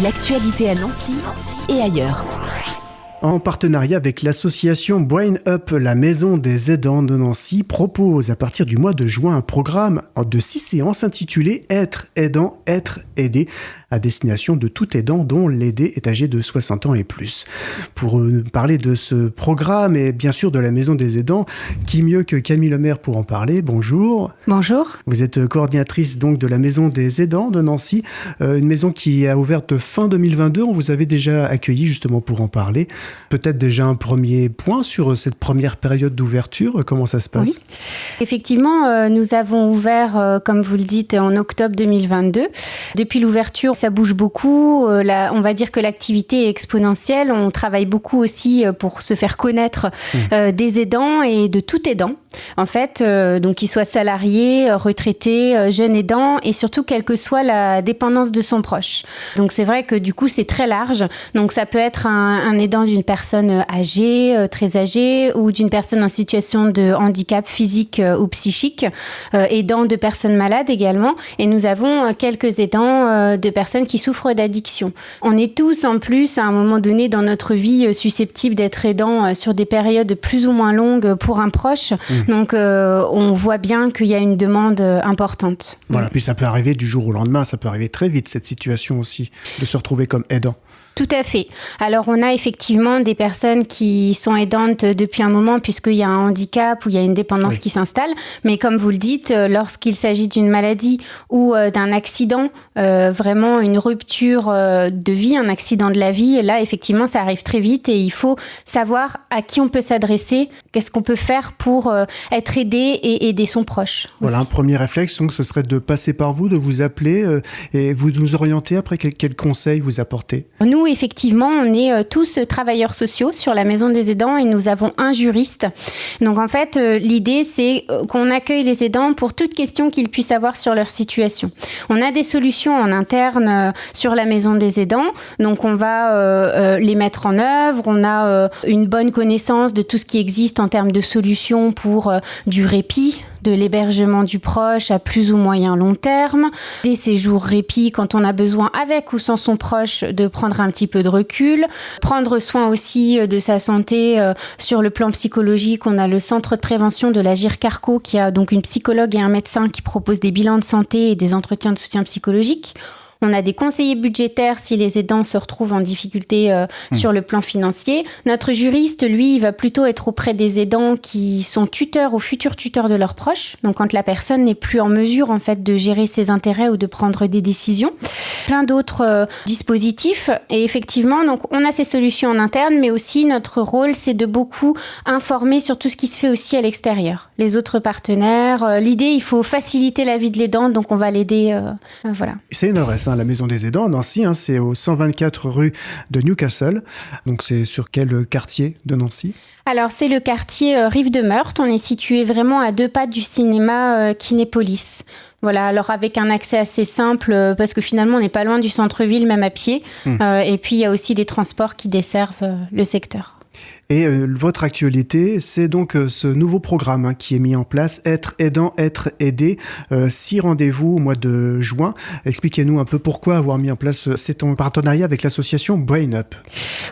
L'actualité à Nancy et ailleurs. En partenariat avec l'association Brain Up, la Maison des aidants de Nancy propose à partir du mois de juin un programme de 6 séances intitulé « Être aidant, être aidé » à destination de tout aidant dont l'aidé est âgé de 60 ans et plus. Pour parler de ce programme et bien sûr de la Maison des aidants, qui mieux que Camille Lemaire pour en parler? Bonjour. Bonjour. Vous êtes coordinatrice donc de la Maison des aidants de Nancy, une maison qui a ouvert fin 2022. On vous avait déjà accueilli justement pour en parler. Peut-être déjà un premier point sur cette première période d'ouverture. Comment ça se passe? Oui. Effectivement, nous avons ouvert, comme vous le dites, en octobre 2022. Depuis l'ouverture, ça bouge beaucoup. On va dire que l'activité est exponentielle. On travaille beaucoup aussi pour se faire connaître des aidants et de tout aidant. En fait, donc qu'ils soient salariés, retraités, jeunes aidants et surtout quelle que soit la dépendance de son proche. Donc c'est vrai que du coup c'est très large. Donc ça peut être un aidant d'une personne âgée, très âgée, ou d'une personne en situation de handicap physique ou psychique, aidant de personnes malades également. Et nous avons quelques aidants de personnes qui souffrent d'addiction. On est tous en plus à un moment donné dans notre vie susceptibles d'être aidants sur des périodes plus ou moins longues pour un proche. Donc, on voit bien qu'il y a une demande importante. Voilà, puis ça peut arriver du jour au lendemain, ça peut arriver très vite, cette situation aussi, de se retrouver comme aidant. Tout à fait. Alors, on a effectivement des personnes qui sont aidantes depuis un moment puisqu'il y a un handicap ou il y a une dépendance qui s'installe. Mais comme vous le dites, lorsqu'il s'agit d'une maladie ou d'un accident, vraiment une rupture de vie, un accident de la vie, là, effectivement, ça arrive très vite et il faut savoir à qui on peut s'adresser, qu'est-ce qu'on peut faire pour être aidé et aider son proche. Voilà, un premier réflexe, donc, ce serait de passer par vous, de vous appeler et vous nous orienter après quels conseils vous apportez? Nous, effectivement, on est tous travailleurs sociaux sur la Maison des aidants et nous avons un juriste. Donc, en fait, l'idée, c'est qu'on accueille les aidants pour toute question qu'ils puissent avoir sur leur situation. On a des solutions en interne sur la Maison des aidants. Donc, on va les mettre en œuvre. On a une bonne connaissance de tout ce qui existe en termes de solutions pour du répit, de l'hébergement du proche à plus ou moyen long terme, des séjours répit quand on a besoin avec ou sans son proche de prendre un petit peu de recul, prendre soin aussi de sa santé sur le plan psychologique. On a le centre de prévention de l'Agir Carco qui a donc une psychologue et un médecin qui proposent des bilans de santé et des entretiens de soutien psychologique. On a des conseillers budgétaires si les aidants se retrouvent en difficulté sur le plan financier. Notre juriste, lui, il va plutôt être auprès des aidants qui sont tuteurs ou futurs tuteurs de leurs proches. Donc, quand la personne n'est plus en mesure, en fait, de gérer ses intérêts ou de prendre des décisions. Plein d'autres dispositifs. Et effectivement, donc, on a ces solutions en interne, mais aussi notre rôle, c'est de beaucoup informer sur tout ce qui se fait aussi à l'extérieur. Les autres partenaires. L'idée, il faut faciliter la vie de l'aidant, donc on va l'aider. Voilà. C'est une adresse. La Maison des aidants à Nancy, c'est au 124 rue de Newcastle. Donc c'est sur quel quartier de Nancy? Alors c'est le quartier Rive de Meurthe. On est situé vraiment à 2 pas du cinéma Kinépolis. Voilà, alors avec un accès assez simple parce que finalement on n'est pas loin du centre-ville, même à pied. Et puis il y a aussi des transports qui desservent le secteur. Et votre actualité, c'est donc ce nouveau programme qui est mis en place, Être aidant, être aidé. 6 rendez-vous au mois de juin. Expliquez-nous un peu pourquoi avoir mis en place c'est en partenariat avec l'association Brain Up.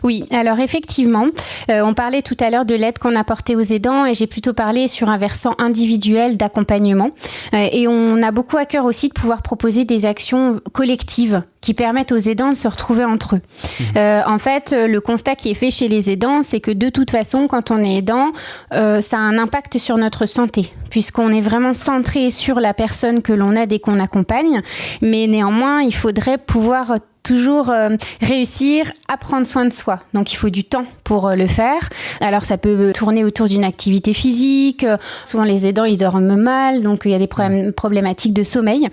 Oui, alors effectivement, on parlait tout à l'heure de l'aide qu'on apportait aux aidants et j'ai plutôt parlé sur un versant individuel d'accompagnement. Et on a beaucoup à cœur aussi de pouvoir proposer des actions collectives qui permettent aux aidants de se retrouver entre eux. En fait, le constat qui est fait chez les aidants, c'est que de toute façon, quand on est aidant, ça a un impact sur notre santé, puisqu'on est vraiment centré sur la personne que l'on aide et qu'on accompagne. Mais néanmoins, il faudrait pouvoir toujours réussir à prendre soin de soi. Donc, il faut du temps pour le faire. Alors, ça peut tourner autour d'une activité physique. Souvent, les aidants, ils dorment mal. Donc, il y a des problématiques de sommeil.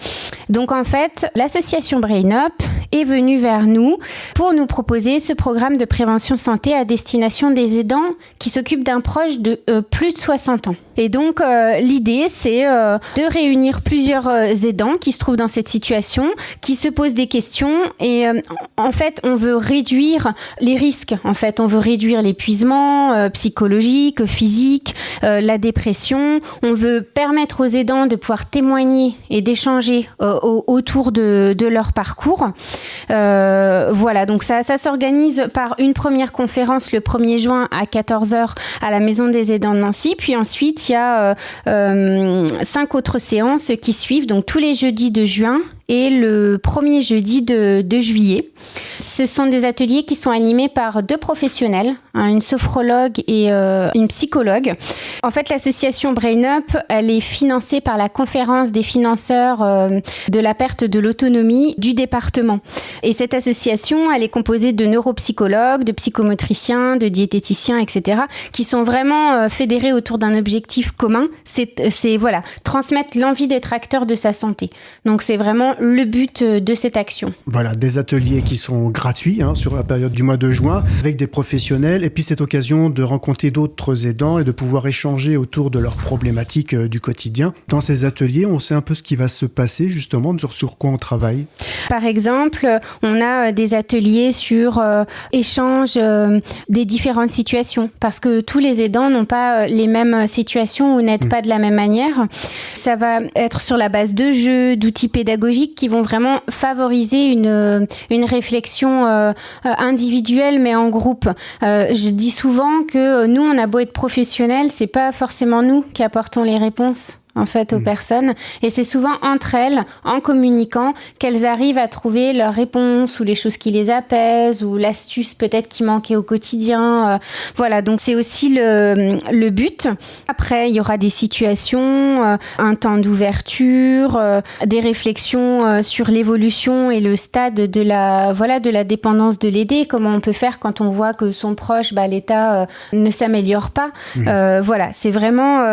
Donc, en fait, l'association Brain Up est venue vers nous pour nous proposer ce programme de prévention santé à destination des aidants qui s'occupent d'un proche de plus de 60 ans. Et donc, l'idée, c'est de réunir plusieurs aidants qui se trouvent dans cette situation, qui se posent des questions et Mais en fait, on veut réduire les risques. En fait, on veut réduire l'épuisement psychologique, physique, la dépression. On veut permettre aux aidants de pouvoir témoigner et d'échanger autour de leur parcours. Voilà, donc ça s'organise par une première conférence le 1er juin à 14h à la Maison des aidants de Nancy. Puis ensuite, il y a 5 autres séances qui suivent, donc tous les jeudis de juin et le premier jeudi de juillet. Ce sont des ateliers qui sont animés par 2 professionnels, une sophrologue et une psychologue. En fait, l'association Brain Up, elle est financée par la conférence des financeurs de la perte de l'autonomie du département. Et cette association, elle est composée de neuropsychologues, de psychomotriciens, de diététiciens, etc., qui sont vraiment fédérés autour d'un objectif commun. C'est voilà, transmettre l'envie d'être acteur de sa santé. Donc, c'est vraiment le but de cette action. Voilà, des ateliers qui sont gratuits sur la période du mois de juin avec des professionnels et puis cette occasion de rencontrer d'autres aidants et de pouvoir échanger autour de leurs problématiques du quotidien. Dans ces ateliers, on sait un peu ce qui va se passer justement, sur quoi on travaille. Par exemple, on a des ateliers sur échange des différentes situations parce que tous les aidants n'ont pas les mêmes situations ou n'aident pas de la même manière. Ça va être sur la base de jeux, d'outils pédagogiques qui vont vraiment favoriser une réflexion individuelle mais en groupe. Je dis souvent que nous, on a beau être professionnels, c'est pas forcément nous qui apportons les réponses en fait aux personnes et c'est souvent entre elles, en communiquant, qu'elles arrivent à trouver leurs réponses ou les choses qui les apaisent ou l'astuce peut-être qui manquait au quotidien. Voilà, donc c'est aussi le but. Après, il y aura des situations, un temps d'ouverture, des réflexions sur l'évolution et le stade de la dépendance de l'aidé, comment on peut faire quand on voit que son proche, l'état ne s'améliore pas. Voilà, c'est vraiment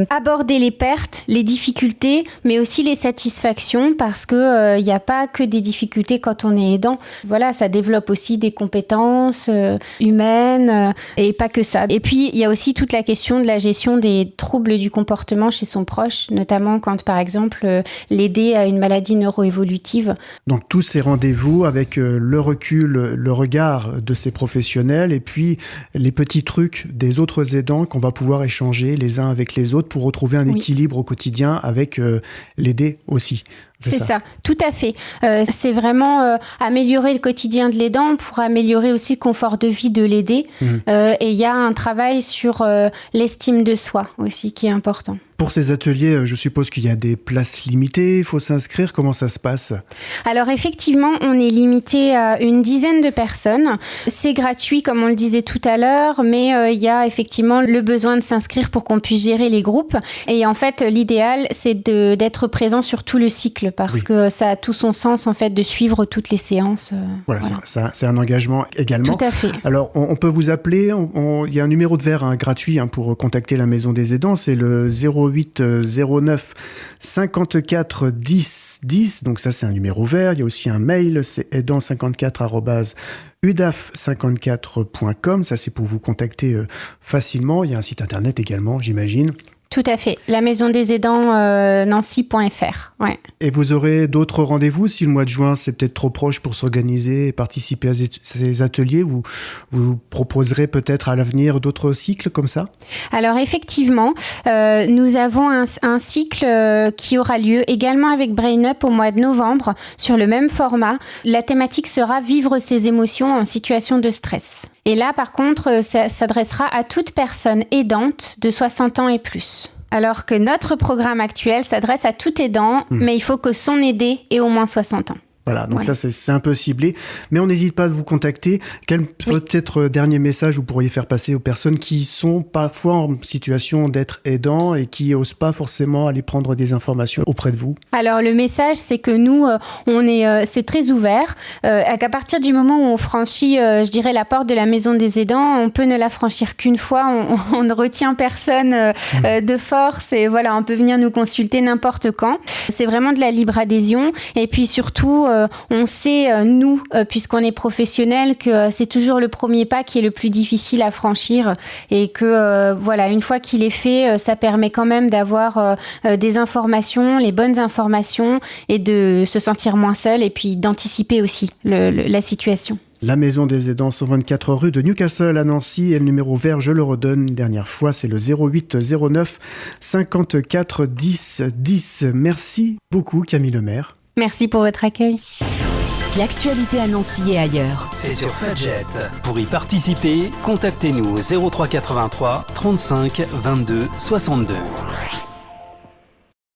aborder les pertes, les difficultés, mais aussi les satisfactions parce que il n'y a pas que des difficultés quand on est aidant. Voilà, ça développe aussi des compétences humaines et pas que ça. Et puis, il y a aussi toute la question de la gestion des troubles du comportement chez son proche, notamment quand, par exemple, l'aidé a une maladie neuroévolutive. Donc, tous ces rendez-vous avec le recul, le regard de ces professionnels et puis les petits trucs des autres aidants qu'on va pouvoir échanger les uns avec les autres pour retrouver un équilibre au quotidien avec l'aidé aussi. C'est ça, tout à fait. C'est vraiment améliorer le quotidien de l'aidant pour améliorer aussi le confort de vie de l'aidé. Et il y a un travail sur l'estime de soi aussi qui est important. Pour ces ateliers, je suppose qu'il y a des places limitées, il faut s'inscrire, comment ça se passe ? Alors effectivement, on est limité à une dizaine de personnes. C'est gratuit comme on le disait tout à l'heure, mais il y a effectivement le besoin de s'inscrire pour qu'on puisse gérer les groupes. Et en fait, l'idéal, c'est d'être présent sur tout le cycle parce que ça a tout son sens en fait de suivre toutes les séances. Voilà. C'est un engagement également. Tout à fait. Alors, on peut vous appeler, il y a un numéro de verre gratuit pour contacter la Maison des aidants, c'est le 08 09 54 10 10, donc ça c'est un numéro vert. Il y a aussi un mail, c'est aidant54@udaf54.com, ça c'est pour vous contacter facilement. Il y a un site internet également, j'imagine. Tout à fait, la maison des aidants nancy.fr. Ouais. Et vous aurez d'autres rendez-vous si le mois de juin c'est peut-être trop proche pour s'organiser et participer à ces ateliers, vous proposerez peut-être à l'avenir d'autres cycles comme ça ? Alors effectivement, nous avons un cycle qui aura lieu également avec Brain Up au mois de novembre sur le même format. La thématique sera vivre ses émotions en situation de stress. Et là, par contre, ça s'adressera à toute personne aidante de 60 ans et plus. Alors que notre programme actuel s'adresse à tout aidant, mais il faut que son aidé ait au moins 60 ans. Voilà, donc là, c'est un peu ciblé. Mais on n'hésite pas à vous contacter. Quel peut-être dernier message vous pourriez faire passer aux personnes qui sont parfois en situation d'être aidants et qui n'osent pas forcément aller prendre des informations auprès de vous ? Alors, le message, c'est que nous, c'est très ouvert. Qu'à partir du moment où on franchit, je dirais, la porte de la Maison des aidants, on peut ne la franchir qu'une fois. On ne retient personne de force. Et voilà, on peut venir nous consulter n'importe quand. C'est vraiment de la libre adhésion. Et puis surtout, on sait, nous, puisqu'on est professionnels, que c'est toujours le premier pas qui est le plus difficile à franchir et que, voilà, une fois qu'il est fait, ça permet quand même d'avoir des informations, les bonnes informations et de se sentir moins seul et puis d'anticiper aussi la situation. La Maison des Aidants, 124 rue de Newcastle à Nancy, et le numéro vert, je le redonne une dernière fois, c'est le 08 09 54 10 10. Merci beaucoup Camille Lemaire. Merci pour votre accueil. L'actualité à Nancy et ailleurs. C'est sur Fudget. Pour y participer, contactez-nous au 03 83 35 22 62.